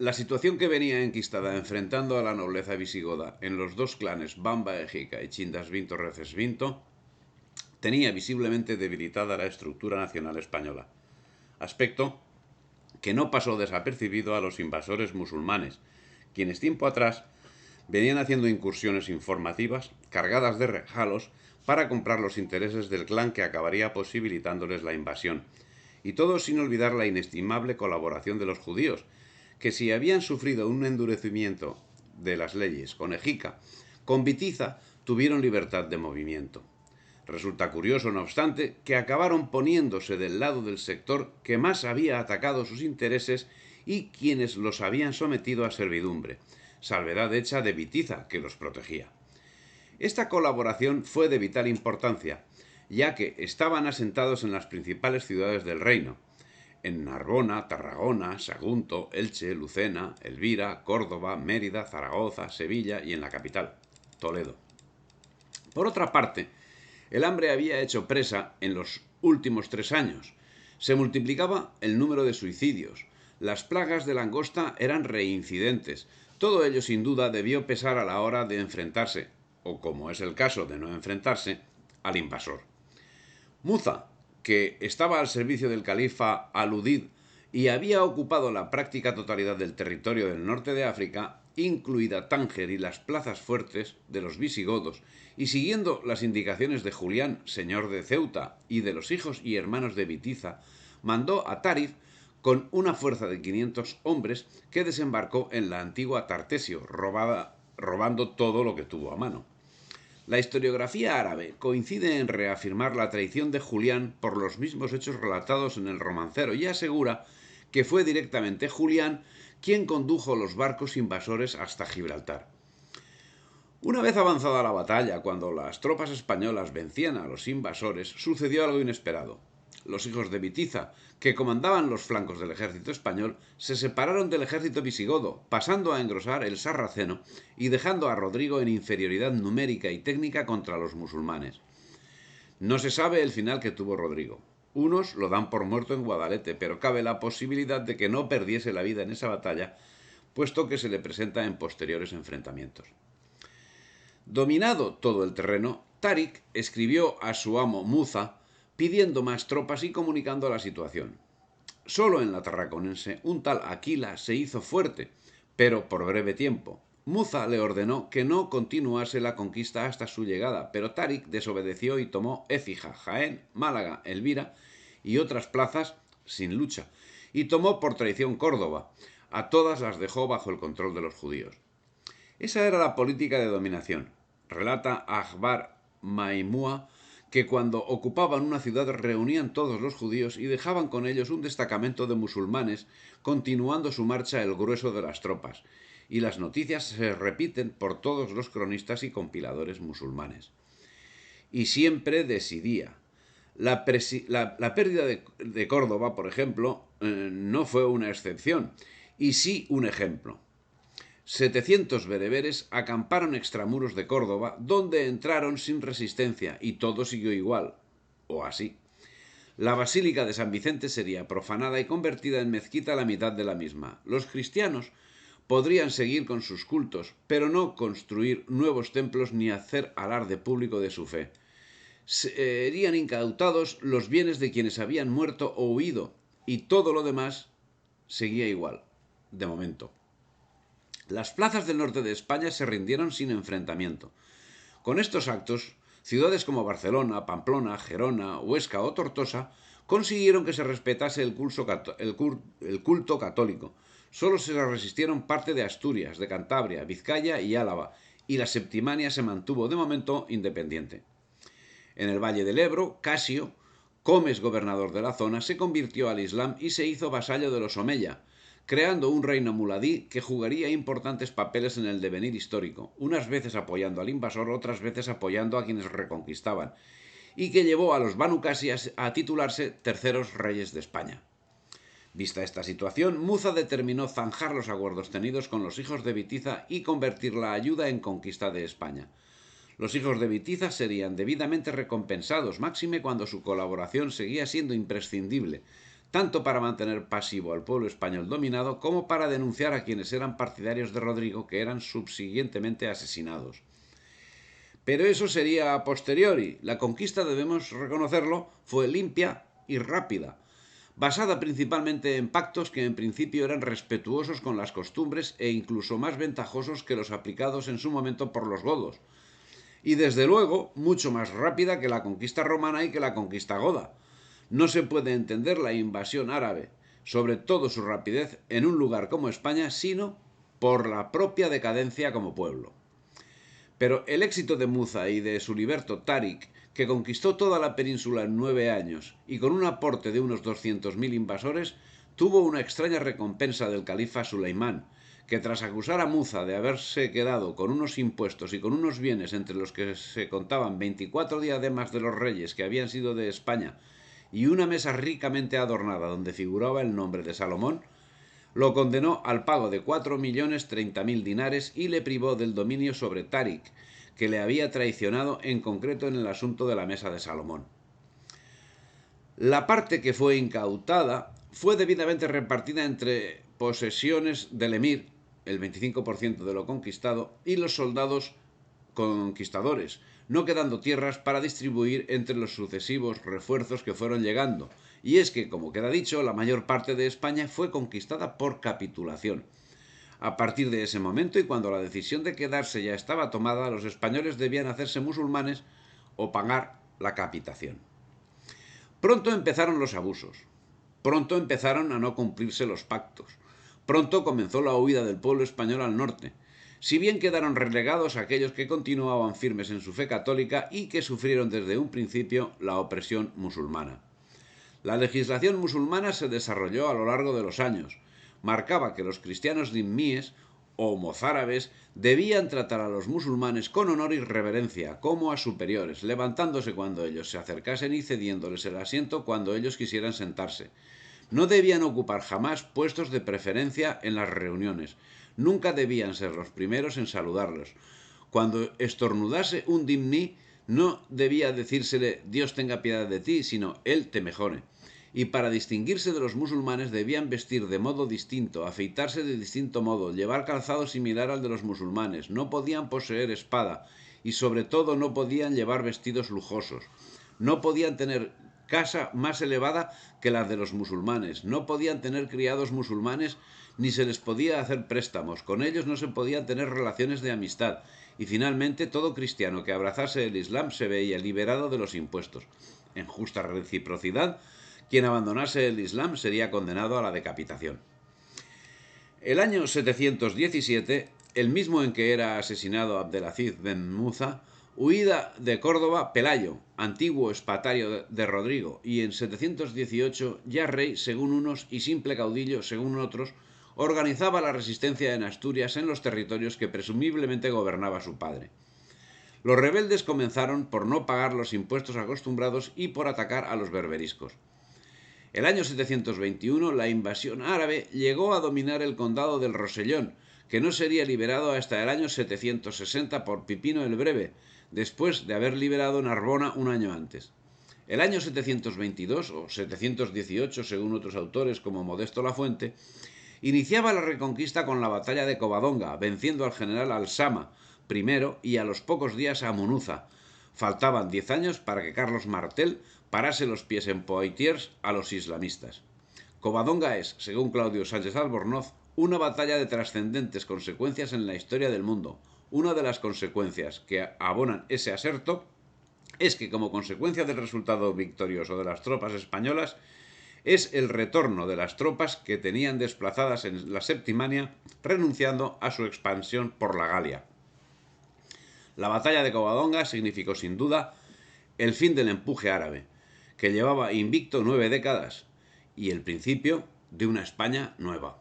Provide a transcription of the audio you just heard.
La situación que venía enquistada enfrentando a la nobleza visigoda en los dos clanes Bamba Egica y Chindasvinto Recesvinto tenía visiblemente debilitada la estructura nacional española, aspecto que no pasó desapercibido a los invasores musulmanes, quienes tiempo atrás venían haciendo incursiones informativas cargadas de regalos para comprar los intereses del clan que acabaría posibilitándoles la invasión, y todo sin olvidar la inestimable colaboración de los judíos, que si habían sufrido un endurecimiento de las leyes con Egica, con Bitiza tuvieron libertad de movimiento. Resulta curioso, no obstante, que acabaron poniéndose del lado del sector que más había atacado sus intereses y quienes los habían sometido a servidumbre, salvedad hecha de Bitiza, que los protegía. Esta colaboración fue de vital importancia, ya que estaban asentados en las principales ciudades del reino, en Narbona, Tarragona, Sagunto, Elche, Lucena, Elvira, Córdoba, Mérida, Zaragoza, Sevilla y en la capital, Toledo. Por otra parte, el hambre había hecho presa en los últimos 3 años. Se multiplicaba el número de suicidios. Las plagas de langosta eran reincidentes. Todo ello sin duda debió pesar a la hora de enfrentarse, o como es el caso de no enfrentarse, al invasor. Muza, que estaba al servicio del califa Aludid y había ocupado la práctica totalidad del territorio del norte de África, incluida Tánger y las plazas fuertes de los visigodos, y siguiendo las indicaciones de Julián, señor de Ceuta, y de los hijos y hermanos de Bitiza, mandó a Tarif con una fuerza de 500 hombres que desembarcó en la antigua Tartesio, robando todo lo que tuvo a mano. La historiografía árabe coincide en reafirmar la traición de Julián por los mismos hechos relatados en el romancero y asegura que fue directamente Julián quien condujo los barcos invasores hasta Gibraltar. Una vez avanzada la batalla, cuando las tropas españolas vencían a los invasores, sucedió algo inesperado. Los hijos de Bitiza, que comandaban los flancos del ejército español, se separaron del ejército visigodo, pasando a engrosar el sarraceno y dejando a Rodrigo en inferioridad numérica y técnica contra los musulmanes. No se sabe el final que tuvo Rodrigo. Unos lo dan por muerto en Guadalete, pero cabe la posibilidad de que no perdiese la vida en esa batalla, puesto que se le presenta en posteriores enfrentamientos. Dominado todo el terreno, Tarik escribió a su amo Muza pidiendo más tropas y comunicando la situación. Solo en la Tarraconense un tal Aquila se hizo fuerte, pero por breve tiempo. Muza le ordenó que no continuase la conquista hasta su llegada, pero Tarik desobedeció y tomó Écija, Jaén, Málaga, Elvira y otras plazas sin lucha, y tomó por traición Córdoba. A todas las dejó bajo el control de los judíos. Esa era la política de dominación. Relata Akbar Maimua que cuando ocupaban una ciudad reunían todos los judíos y dejaban con ellos un destacamento de musulmanes, continuando su marcha el grueso de las tropas. Y las noticias se repiten por todos los cronistas y compiladores musulmanes. Y siempre decidía. La pérdida de Córdoba, por ejemplo, no fue una excepción, y sí un ejemplo. 700 bereberes acamparon extramuros de Córdoba, donde entraron sin resistencia y todo siguió igual, o así. La basílica de San Vicente sería profanada y convertida en mezquita a la mitad de la misma. Los cristianos podrían seguir con sus cultos, pero no construir nuevos templos ni hacer alarde público de su fe. Serían incautados los bienes de quienes habían muerto o huido, y todo lo demás seguía igual, de momento. Las plazas del norte de España se rindieron sin enfrentamiento. Con estos actos, ciudades como Barcelona, Pamplona, Gerona, Huesca o Tortosa consiguieron que se respetase el culto católico. Solo se resistieron parte de Asturias, de Cantabria, Vizcaya y Álava, y la Septimania se mantuvo de momento independiente. En el Valle del Ebro, Casio, Comes, gobernador de la zona, se convirtió al Islam y se hizo vasallo de los Omeya, creando un reino muladí que jugaría importantes papeles en el devenir histórico, unas veces apoyando al invasor, otras veces apoyando a quienes reconquistaban, y que llevó a los Banu Qasi a titularse terceros reyes de España. Vista esta situación, Muza determinó zanjar los acuerdos tenidos con los hijos de Bitiza y convertir la ayuda en conquista de España. Los hijos de Bitiza serían debidamente recompensados, máxime cuando su colaboración seguía siendo imprescindible, tanto para mantener pasivo al pueblo español dominado como para denunciar a quienes eran partidarios de Rodrigo, que eran subsiguientemente asesinados. Pero eso sería a posteriori. La conquista, debemos reconocerlo, fue limpia y rápida, basada principalmente en pactos que en principio eran respetuosos con las costumbres e incluso más ventajosos que los aplicados en su momento por los godos, y desde luego mucho más rápida que la conquista romana y que la conquista goda. No se puede entender la invasión árabe, sobre todo su rapidez, en un lugar como España, sino por la propia decadencia como pueblo. Pero el éxito de Muza y de su liberto Tarik, que conquistó toda la península en 9 años y con un aporte de unos 200.000 invasores, tuvo una extraña recompensa del califa Suleimán, que tras acusar a Muza de haberse quedado con unos impuestos y con unos bienes entre los que se contaban 24 diademas de los reyes que habían sido de España y una mesa ricamente adornada donde figuraba el nombre de Salomón, lo condenó al pago de 4.030.000 dinares y le privó del dominio sobre Tarik, que le había traicionado en concreto en el asunto de la mesa de Salomón. La parte que fue incautada fue debidamente repartida entre posesiones del emir, el 25% de lo conquistado, y los soldados conquistadores, no quedando tierras para distribuir entre los sucesivos refuerzos que fueron llegando. Y es que, como queda dicho, la mayor parte de España fue conquistada por capitulación. A partir de ese momento, y cuando la decisión de quedarse ya estaba tomada, los españoles debían hacerse musulmanes o pagar la capitación. Pronto empezaron los abusos. Pronto empezaron a no cumplirse los pactos. Pronto comenzó la huida del pueblo español al norte. Si bien quedaron relegados aquellos que continuaban firmes en su fe católica y que sufrieron desde un principio la opresión musulmana. La legislación musulmana se desarrolló a lo largo de los años. Marcaba que los cristianos dhimíes o mozárabes debían tratar a los musulmanes con honor y reverencia, como a superiores, levantándose cuando ellos se acercasen y cediéndoles el asiento cuando ellos quisieran sentarse. No debían ocupar jamás puestos de preferencia en las reuniones. Nunca debían ser los primeros en saludarlos. Cuando estornudase un dhimí, no debía decírsele Dios tenga piedad de ti, sino Él te mejore. Y para distinguirse de los musulmanes debían vestir de modo distinto, afeitarse de distinto modo, llevar calzado similar al de los musulmanes, no podían poseer espada y sobre todo no podían llevar vestidos lujosos, no podían tener casa más elevada que la de los musulmanes, no podían tener criados musulmanes ni se les podía hacer préstamos, con ellos no se podían tener relaciones de amistad y finalmente todo cristiano que abrazase el Islam se veía liberado de los impuestos. En justa reciprocidad, quien abandonase el Islam sería condenado a la decapitación. El año 717, el mismo en que era asesinado Abdelaziz ben Muza, huida de Córdoba Pelayo, antiguo espatario de Rodrigo, y en 718, ya rey según unos y simple caudillo según otros, organizaba la resistencia en Asturias en los territorios que presumiblemente gobernaba su padre. Los rebeldes comenzaron por no pagar los impuestos acostumbrados y por atacar a los berberiscos. El año 721, la invasión árabe llegó a dominar el condado del Rosellón, que no sería liberado hasta el año 760 por Pipino el Breve, después de haber liberado Narbona un año antes. El año 722, o 718 según otros autores como Modesto Lafuente, iniciaba la reconquista con la batalla de Covadonga, venciendo al general Alsama primero y a los pocos días a Munuza. Faltaban 10 años para que Carlos Martel parase los pies en Poitiers a los islamistas. Covadonga es, según Claudio Sánchez Albornoz, una batalla de trascendentes consecuencias en la historia del mundo. Una de las consecuencias que abonan ese aserto es que, como consecuencia del resultado victorioso de las tropas españolas, es el retorno de las tropas que tenían desplazadas en la Septimania, renunciando a su expansión por la Galia. La batalla de Covadonga significó sin duda el fin del empuje árabe, que llevaba invicto 9 décadas, y el principio de una España nueva.